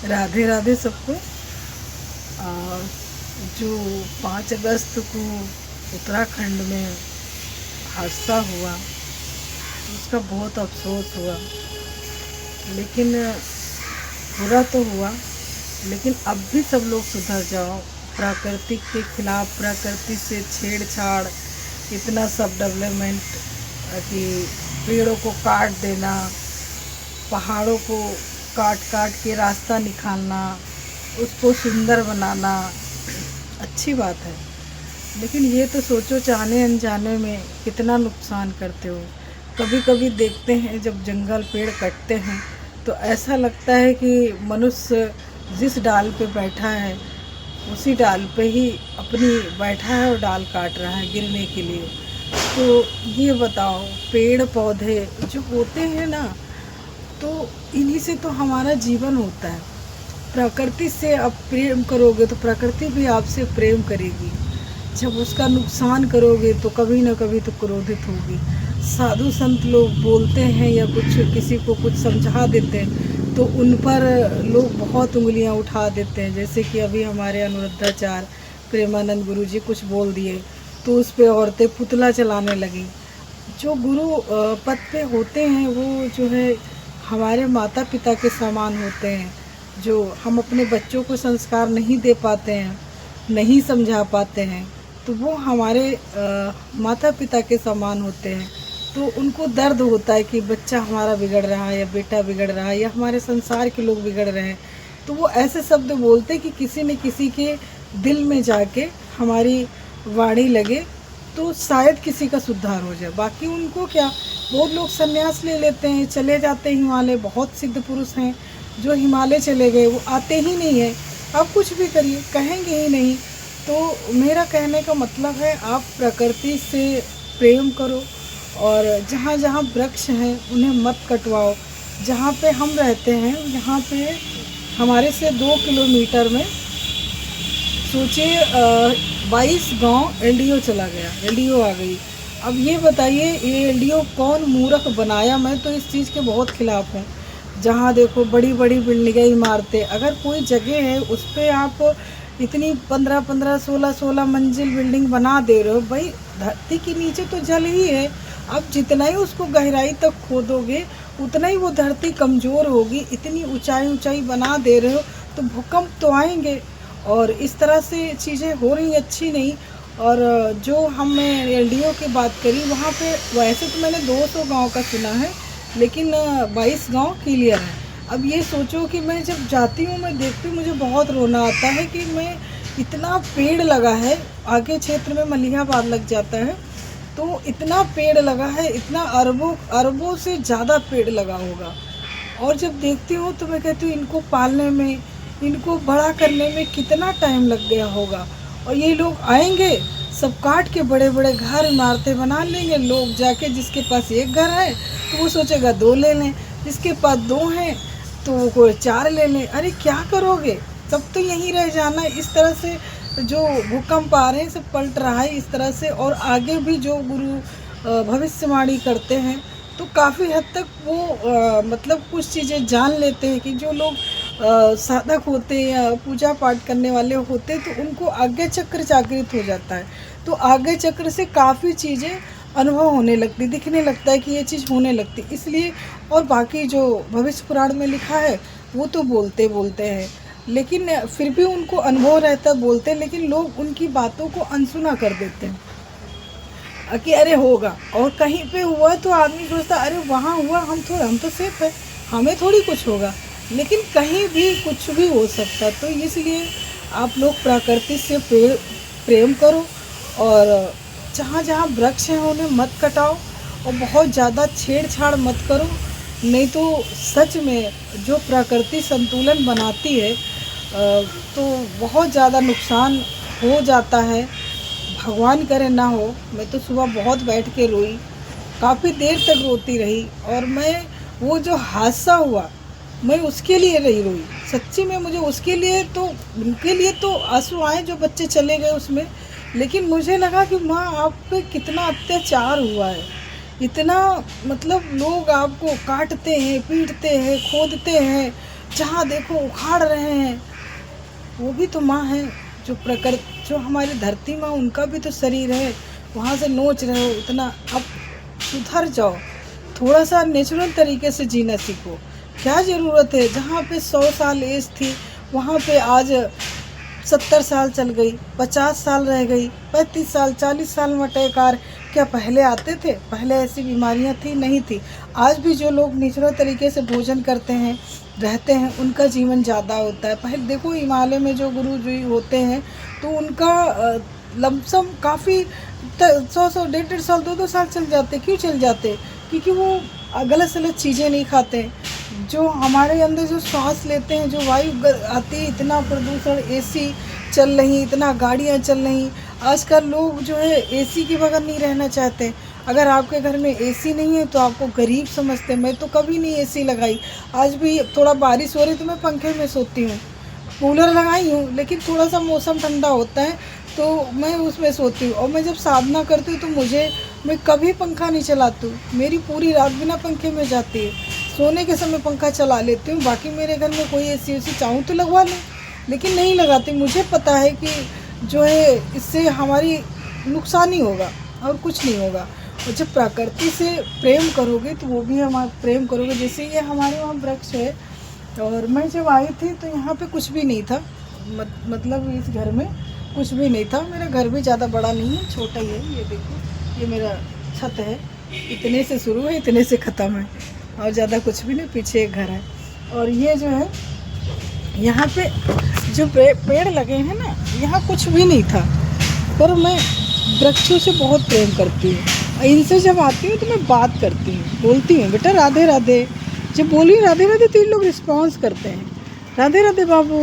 राधे राधे सबको। आ, जो 5 अगस्त को उत्तराखंड में हादसा हुआ उसका बहुत अफसोस हुआ, लेकिन बुरा तो हुआ, लेकिन अब भी सब लोग सुधर जाओ। प्रकृति के खिलाफ, प्रकृति से छेड़छाड़, इतना सब डेवलपमेंट कि पेड़ों को काट देना, पहाड़ों को काट काट के रास्ता निकालना, उसको सुंदर बनाना अच्छी बात है, लेकिन ये तो सोचो जाने अनजाने में कितना नुकसान करते हो। कभी कभी देखते हैं जब जंगल पेड़ कटते हैं तो ऐसा लगता है कि मनुष्य जिस डाल पे बैठा है उसी डाल पे ही अपनी बैठा है और डाल काट रहा है गिरने के लिए। तो ये बताओ, पेड़ पौधे जो होते हैं ना, तो इन्हीं से तो हमारा जीवन होता है। प्रकृति से आप प्रेम करोगे तो प्रकृति भी आपसे प्रेम करेगी। जब उसका नुकसान करोगे तो कभी ना कभी तो क्रोधित होगी। साधु संत लोग बोलते हैं या कुछ किसी को कुछ समझा देते हैं तो उन पर लोग बहुत उंगलियां उठा देते हैं। जैसे कि अभी हमारे अनुरुद्धाचार्य प्रेमानंद गुरु जी कुछ बोल दिए तो उस पे औरतें पुतला चलाने लगी। जो गुरु पद पे होते हैं वो जो है हमारे माता पिता के समान होते हैं। जो हम अपने बच्चों को संस्कार नहीं दे पाते हैं, नहीं समझा पाते हैं, तो वो हमारे माता पिता के समान होते हैं। तो उनको दर्द होता है कि बच्चा हमारा बिगड़ रहा है या बेटा बिगड़ रहा है या हमारे संसार के लोग बिगड़ रहे हैं। तो वो ऐसे शब्द बोलते कि किसी न किसी के दिल में जाके हमारी वाणी लगे तो शायद किसी का सुधार हो जाए। बाकी उनको क्या, बहुत लोग संन्यास ले लेते हैं, चले जाते हैं हिमालय। बहुत सिद्ध पुरुष हैं जो हिमालय चले गए, वो आते ही नहीं है। आप कुछ भी करिए, कहेंगे ही नहीं। तो मेरा कहने का मतलब है आप प्रकृति से प्रेम करो और जहाँ जहाँ वृक्ष हैं उन्हें मत कटवाओ। जहाँ पे हम रहते हैं यहाँ पे हमारे से 2 किलोमीटर में सोचिए 22 गांव एलडीओ चला गया, एलडीओ आ गई। अब ये बताइए ये एलडीओ कौन मूर्ख बनाया? मैं तो इस चीज़ के बहुत खिलाफ हूँ। जहाँ देखो बड़ी बड़ी बिल्डिंगें, इमारतें, अगर कोई जगह है उस पर आप इतनी 15-15, 16-16 मंजिल बिल्डिंग बना दे रहे हो, भाई धरती के नीचे तो जल ही है। अब जितना ही उसको गहराई तक खोदोगे उतना ही वो धरती कमज़ोर होगी। इतनी ऊंचाई ऊंचाई बना दे रहे हो तो भूकंप तो आएंगे, और इस तरह से चीज़ें हो रही अच्छी नहीं। और जो हमने एलडीओ की बात करी वहाँ पे वैसे तो मैंने 200 गांव का सुना है, लेकिन 22 गांव क्लियर है। अब ये सोचो कि मैं जब जाती हूँ मैं देखती हूँ मुझे बहुत रोना आता है कि मैं इतना पेड़ लगा है, आगे क्षेत्र में मलिहाबाद लग जाता है, तो इतना पेड़ लगा है, इतना अरबों अरबों से ज़्यादा पेड़ लगा होगा। और जब देखती हूँ तो मैं कहती हूँ इनको पालने में, इनको बड़ा करने में कितना टाइम लग गया होगा। और ये लोग आएंगे सब काट के बड़े बड़े घर इमारतें बना लेंगे। लोग जाके जिसके पास एक घर है तो वो सोचेगा 2 ले लें, जिसके पास 2 हैं तो वो कोई 4 ले लें। अरे क्या करोगे, सब तो यहीं रह जाना। इस तरह से जो भूकंप आ रहे हैं सब पलट रहा है इस तरह से। और आगे भी जो गुरु भविष्यवाणी करते हैं तो काफ़ी हद तक वो मतलब कुछ चीज़ें जान लेते हैं कि जो लोग साधक होते हैं या पूजा पाठ करने वाले होते हैं तो उनको आज्ञा चक्र जागृत हो जाता है। तो आज्ञा चक्र से काफ़ी चीज़ें अनुभव होने लगती, दिखने लगता है कि ये चीज़ होने लगती, इसलिए। और बाकी जो भविष्य पुराण में लिखा है वो तो बोलते बोलते हैं, लेकिन फिर भी उनको अनुभव रहता बोलते हैं, लेकिन लोग उनकी बातों को अनसुना कर देते हैं कि अरे होगा। और कहीं पे हुआ तो आदमी सोचता अरे वहाँ हुआ, हम तो सेफ है, हमें थोड़ी कुछ होगा। लेकिन कहीं भी कुछ भी हो सकता। तो इसलिए आप लोग प्रकृति से प्रेम करो और जहाँ जहाँ वृक्ष हैं उन्हें मत कटाओ और बहुत ज़्यादा छेड़छाड़ मत करो, नहीं तो सच में जो प्रकृति संतुलन बनाती है तो बहुत ज़्यादा नुकसान हो जाता है। भगवान करे ना हो। मैं तो सुबह बहुत बैठ के रोई, काफ़ी देर तक रोती रही। और मैं वो जो हादसा हुआ मैं उसके लिए नहीं रोई, सच्ची में मुझे उसके लिए तो, उनके लिए तो आंसू आए जो बच्चे चले गए उसमें, लेकिन मुझे लगा कि माँ आप पे कितना अत्याचार हुआ है। इतना मतलब लोग आपको काटते हैं, पीटते हैं, खोदते हैं, जहाँ देखो उखाड़ रहे हैं। वो भी तो माँ है, जो प्रकृति, जो हमारी धरती माँ, उनका भी तो शरीर है। वहाँ से नोच रहे हो इतना। अब सुधर जाओ, थोड़ा सा नेचुरल तरीके से जीना सीखो। क्या ज़रूरत है, जहाँ पे 100 साल एज थी वहाँ पे आज 70 साल चल गई, 50 साल रह गई, 35 साल, 40 साल में अटैक आ रहे। क्या पहले आते थे? पहले ऐसी बीमारियां थी? नहीं थी। आज भी जो लोग नेचुरल तरीके से भोजन करते हैं, रहते हैं, उनका जीवन ज़्यादा होता है। पहले देखो हिमालय में जो गुरु जी होते हैं तो उनका लमसम काफ़ी 100 1.5 साल, 2 साल चल जाते। क्यों चल जाते? क्योंकि वो गलत सलत चीज़ें नहीं खाते। जो हमारे अंदर जो श्वास लेते हैं, जो वायु आती है, इतना प्रदूषण, एसी चल रही, इतना गाड़ियाँ चल रही। आजकल लोग जो है एसी के बगैर नहीं रहना चाहते। अगर आपके घर में एसी नहीं है तो आपको गरीब समझते। मैं तो कभी नहीं एसी लगाई। आज भी थोड़ा बारिश हो रही तो मैं पंखे में सोती हूँ। कूलर लगाई हूँ, लेकिन थोड़ा सा मौसम ठंडा होता है तो मैं उसमें सोती हूँ। और मैं जब साधना करती हूँ तो मैं कभी पंखा नहीं चलाती हूँ। मेरी पूरी रात बिना पंखे में जाती है। सोने के समय पंखा चला लेती हूँ। बाकी मेरे घर में कोई एसी वेसी चाहूँ तो लगवा लूँ, लेकिन नहीं लगाती। मुझे पता है कि जो है इससे हमारी नुकसान ही होगा और कुछ नहीं होगा। और जब प्रकृति से प्रेम करोगे तो वो भी हमारा प्रेम करोगे। जैसे ये हमारे वहाँ वृक्ष है, और मैं जब आई थी तो यहाँ पे कुछ भी नहीं था। मतलब इस घर में कुछ भी नहीं था। मेरा घर भी ज़्यादा बड़ा नहीं है, छोटा ही है। ये देखो, ये मेरा छत है, इतने से शुरू है, इतने से ख़त्म है, और ज़्यादा कुछ भी नहीं। पीछे एक घर है। और ये जो है यहाँ पे जो पेड़ लगे हैं ना, यहाँ कुछ भी नहीं था, पर मैं वृक्षों से बहुत प्रेम करती हूँ। इनसे जब आती हूँ तो मैं बात करती हूँ, बोलती हूँ बेटा राधे राधे। जब बोली राधे राधे तो इन लोग रिस्पॉन्स करते हैं, राधे राधे बाबू।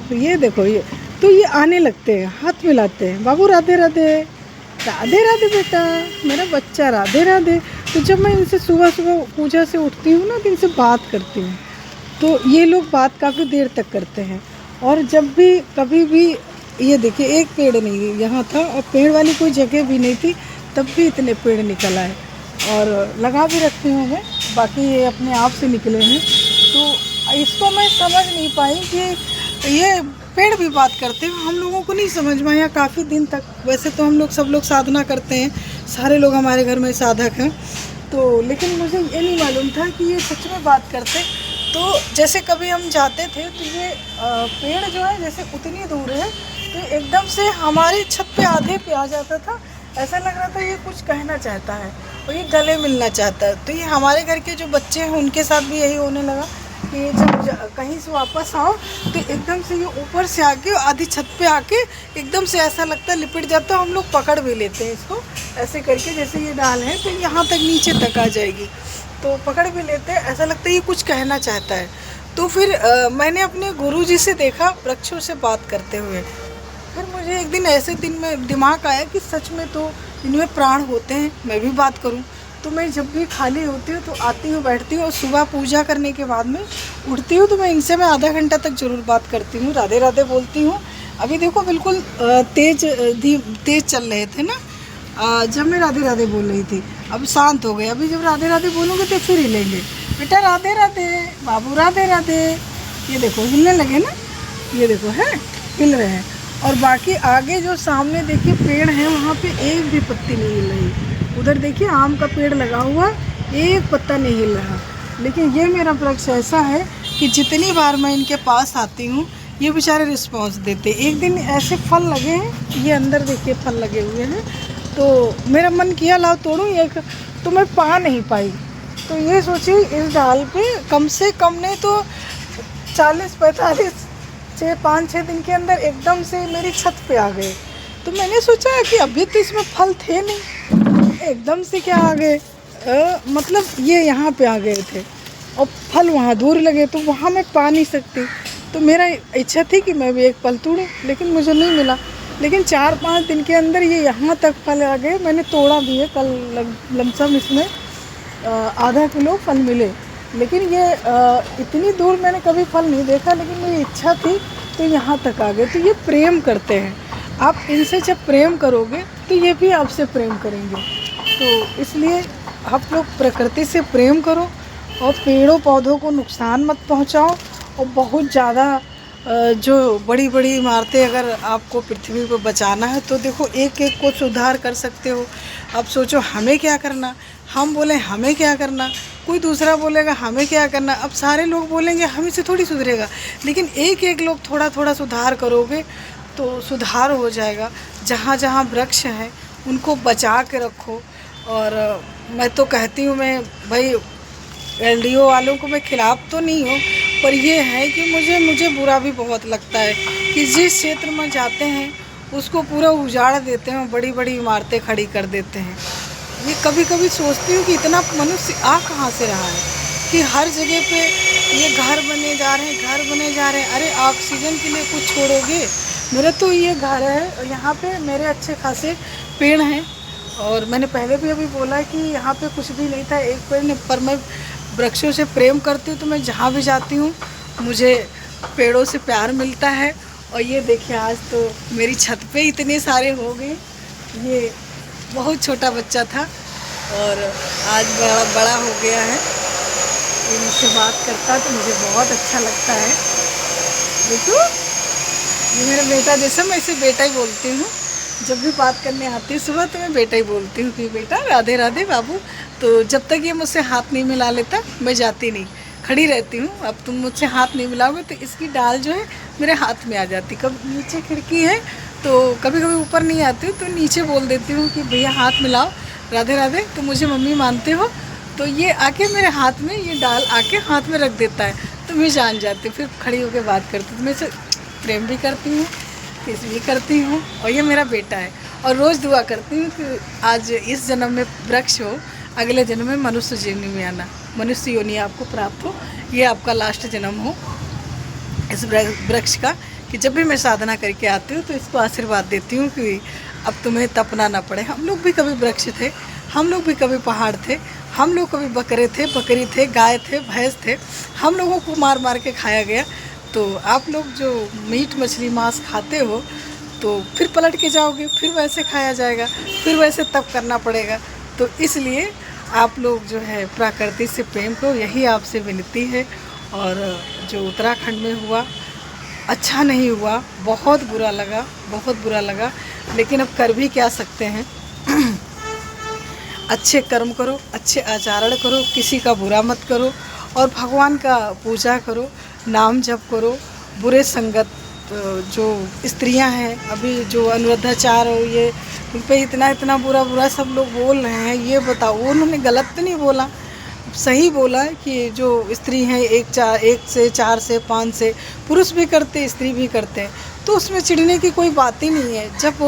तो ये देखो, ये आने लगते हैं, हाथ मिलाते हैं, बाबू राधे राधे, राधे राधे बेटा मेरा बच्चा, राधे राधे। तो जब मैं इनसे सुबह सुबह पूजा से उठती हूँ ना, तो इनसे बात करती हूँ, तो ये लोग बात काफ़ी देर तक करते हैं। और जब भी कभी भी, ये देखिए एक पेड़ नहीं यहाँ था, और पेड़ वाली कोई जगह भी नहीं थी, तब भी इतने पेड़ निकल आए। और लगा भी रखती हूँ मैं, बाकी ये अपने आप से निकले हैं। तो इसको मैं समझ नहीं पाई कि ये पेड़ भी बात करते हैं। हम लोगों को नहीं समझ में आया काफ़ी दिन तक। वैसे तो हम लोग सब लोग साधना करते हैं, सारे लोग हमारे घर में साधक हैं, तो लेकिन मुझे ये नहीं मालूम था कि ये सच में बात करते। तो जैसे कभी हम जाते थे तो ये पेड़ जो है जैसे उतनी दूर है, तो एकदम से हमारी छत पे आधे पे आ जाता था। ऐसा लग रहा था ये कुछ कहना चाहता है और ये गले मिलना चाहता है। तो ये हमारे घर के जो बच्चे हैं उनके साथ भी यही होने लगा कि जब कहीं से वापस आओ तो एकदम से ये ऊपर से आके आधी छत पे आके एकदम से ऐसा लगता है लिपट जाता है। हम लोग पकड़ भी लेते हैं इसको ऐसे करके, जैसे ये डाल है तो यहाँ तक नीचे तक आ जाएगी, तो पकड़ भी लेते हैं। ऐसा लगता है ये कुछ कहना चाहता है। तो फिर मैंने अपने गुरुजी से देखा वृक्षों से बात करते हुए। फिर मुझे एक दिन ऐसे दिन में दिमाग आया कि सच में तो इनमें प्राण होते हैं, मैं भी बात करूं। तो मैं जब भी खाली होती हूँ तो आती हूँ, बैठती हूँ, और सुबह पूजा करने के बाद में उठती हूँ तो मैं इनसे मैं आधा घंटा तक ज़रूर बात करती हूँ, राधे राधे बोलती हूँ। अभी देखो बिल्कुल तेज़ चल रहे थे ना जब मैं राधे राधे बोल रही थी, अब शांत हो गए। अभी जब राधे राधे बोलूँगी तो फिर हिलेंगे, बेटा राधे राधे, बाबू राधे राधे। ये देखो हिलने लगे ना, ये देखो है हिल रहे हैं। और बाकी आगे जो सामने देखिए पेड़ है, वहाँ पे एक भी पत्ती नहीं हिल रही। उधर देखिए आम का पेड़ लगा हुआ, एक पत्ता नहीं हिल रहा। लेकिन ये मेरा वृक्ष ऐसा है कि जितनी बार मैं इनके पास आती हूँ ये बेचारे रिस्पॉन्स देते। एक दिन ऐसे फल लगे हैं, ये अंदर देखिए फल लगे हुए हैं, तो मेरा मन किया लाओ तोड़ूँ एक, तो मैं पा नहीं पाई। तो ये सोची इस डाल पे कम से कम नहीं तो 40-45 5-6 दिन के अंदर एकदम से मेरी छत पे आ गए। तो मैंने सोचा कि अभी तो इसमें फल थे नहीं, एकदम से क्या आ गए। मतलब ये यहाँ पे आ गए थे और फल वहाँ दूर लगे, तो वहाँ मैं पा नहीं सकती। तो मेरा इच्छा थी कि मैं भी एक फल तोड़ूं, लेकिन मुझे नहीं मिला। लेकिन 4-5 दिन के अंदर ये यहाँ तक फल आ गए। मैंने तोड़ा भी है, कल लमसम इसमें आधा किलो फल मिले। लेकिन ये इतनी दूर मैंने कभी फल नहीं देखा, लेकिन मेरी इच्छा थी तो यहाँ तक आ गए। तो ये प्रेम करते हैं, आप इनसे जब प्रेम करोगे तो ये भी आपसे प्रेम करेंगे। तो इसलिए आप लोग प्रकृति से प्रेम करो और पेड़ों पौधों को नुकसान मत पहुँचाओ। और बहुत ज़्यादा जो बड़ी बड़ी इमारतें अगर आपको पृथ्वी पर बचाना है तो देखो एक एक को सुधार कर सकते हो। अब सोचो हमें क्या करना, हम बोले हमें क्या करना, कोई दूसरा बोलेगा हमें क्या करना, अब सारे लोग बोलेंगे हमें से थोड़ी सुधरेगा। लेकिन एक एक लोग थोड़ा थोड़ा सुधार करोगे तो सुधार हो जाएगा। जहाँ जहाँ वृक्ष हैं उनको बचा के रखो। और मैं तो कहती हूँ, मैं भाई एलडीओ वालों को मैं खिलाफ तो नहीं हूँ, पर ये है कि मुझे बुरा भी बहुत लगता है कि जिस क्षेत्र में जाते हैं उसको पूरा उजाड़ देते हैं, बड़ी बड़ी इमारतें खड़ी कर देते हैं। ये कभी कभी सोचती हूँ कि इतना मनुष्य आ कहाँ से रहा है कि हर जगह पे ये घर बने जा रहे हैं, घर बने जा रहे हैं। अरे ऑक्सीजन के लिए कुछ छोड़ोगे? मेरा तो ये घर है और यहाँ पे मेरे अच्छे खासे पेड़ हैं। और मैंने पहले भी अभी बोला कि यहाँ पे कुछ भी नहीं था, एक पेड़ नहीं, पर मैं वृक्षों से प्रेम करती हूँ तो मैं जहाँ भी जाती हूँ मुझे पेड़ों से प्यार मिलता है। और ये देखिए आज तो मेरी छत पे इतने सारे हो गए। ये बहुत छोटा बच्चा था और आज बड़ा बड़ा हो गया है। इनसे बात करता तो मुझे बहुत अच्छा लगता है। देखो ये मेरा बेटा, जैसे मैं इसे बेटा ही बोलती हूँ। जब भी बात करने आती है सुबह तो मैं बेटा ही बोलती हूँ कि बेटा राधे राधे बाबू। तो जब तक ये मुझसे हाथ नहीं मिला लेता मैं जाती नहीं, खड़ी रहती हूँ। अब तुम मुझसे हाथ नहीं मिलाओगे तो इसकी डाल जो है मेरे हाथ में आ जाती। कभी नीचे खिड़की है तो कभी कभी ऊपर नहीं आती हूँ तो नीचे बोल देती हूँ कि भैया हाथ मिलाओ, राधे राधे। तो मुझे मम्मी मानते हो तो ये आके मेरे हाथ में ये डाल आके हाथ में रख देता है तो मैं जान जाती हूँ। फिर खड़ी होकर बात करती हूँ। मैं इसे प्रेम भी करती हूँ, किस भी करती हूँ। और ये मेरा बेटा है और रोज़ दुआ करती हूँ कि आज इस जन्म में वृक्ष हो, अगले जन्म में मनुष्य जीवनी में आना, मनुष्य योनि आपको प्राप्त हो, ये आपका लास्ट जन्म हो इस वृक्ष का। कि जब भी मैं साधना करके आती हूँ तो इसको आशीर्वाद देती हूँ कि अब तुम्हें तपना ना पड़े। हम लोग भी कभी वृक्ष थे, हम लोग भी कभी पहाड़ थे, हम लोग कभी बकरे थे, बकरी थे, गाय थे, भैंस थे, हम लोगों को मार मार के खाया गया। तो आप लोग जो मीट मछली मांस खाते हो तो फिर पलट के जाओगे, फिर वैसे खाया जाएगा, फिर वैसे तप करना पड़ेगा। तो इसलिए आप लोग जो है प्रकृति से प्रेम करो, यही आपसे विनती है। और जो उत्तराखंड में हुआ अच्छा नहीं हुआ, बहुत बुरा लगा, बहुत बुरा लगा। लेकिन अब कर भी क्या सकते हैं। अच्छे कर्म करो, अच्छे आचरण करो, किसी का बुरा मत करो और भगवान का पूजा करो, नाम जप करो। बुरे संगत जो स्त्रियां हैं अभी जो अनुरुद्धाचार और ये उन पे इतना इतना बुरा बुरा सब लोग बोल रहे हैं, ये बताओ उन्होंने गलत तो नहीं बोला, सही बोला कि जो स्त्री हैं एक से 4 से 5 से पुरुष भी करते स्त्री भी करते हैं, तो उसमें चिढ़ने की कोई बात ही नहीं है। जब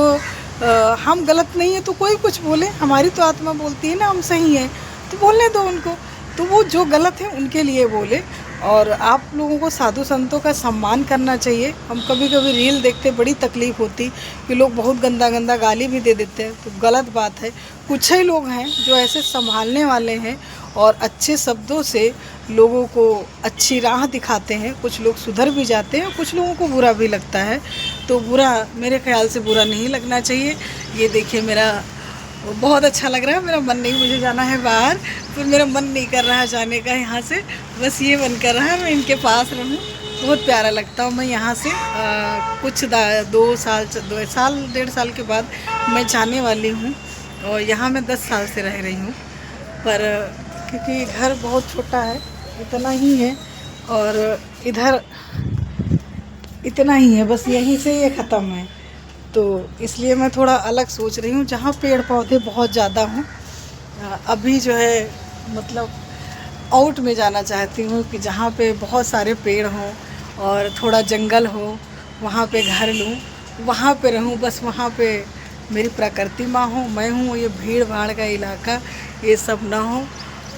हम गलत नहीं है तो कोई कुछ बोले, हमारी तो आत्मा बोलती है ना हम सही हैं, तो बोलने दो उनको। तो वो जो गलत है उनके लिए बोले। और आप लोगों को साधु संतों का सम्मान करना चाहिए। हम कभी कभी रील देखते बड़ी तकलीफ़ होती कि लोग बहुत गंदा गंदा गाली भी दे देते हैं, तो गलत बात है। कुछ ही लोग हैं जो ऐसे संभालने वाले हैं और अच्छे शब्दों से लोगों को अच्छी राह दिखाते हैं। कुछ लोग सुधर भी जाते हैं, कुछ लोगों को बुरा भी लगता है, तो बुरा मेरे ख्याल से बुरा नहीं लगना चाहिए। ये देखिए मेरा बहुत अच्छा लग रहा है, मेरा मन नहीं, मुझे जाना है बाहर, पर मेरा मन नहीं कर रहा है जाने का यहाँ से। बस ये मन कर रहा है मैं इनके पास रहूँ, बहुत प्यारा लगता हूँ। मैं यहाँ से कुछ 2 साल 1.5 साल के बाद मैं जाने वाली हूँ और यहाँ मैं 10 साल से रह रही हूँ। पर क्योंकि घर बहुत छोटा है, इतना ही है और इधर इतना ही है, बस यहीं से ये ख़त्म है। तो इसलिए मैं थोड़ा अलग सोच रही हूँ जहाँ पेड़ पौधे बहुत ज़्यादा हों। अभी जो है मतलब आउट में जाना चाहती हूँ कि जहाँ पे बहुत सारे पेड़ हों और थोड़ा जंगल हो, वहाँ पे घर लूँ, वहाँ पे रहूँ। बस वहाँ पे मेरी प्रकृति माँ हो, मैं हूँ, ये भीड़ भाड़ का इलाका ये सब ना हो।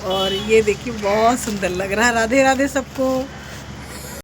और ये देखिए बहुत सुंदर लग रहा है। राधे राधे सबको।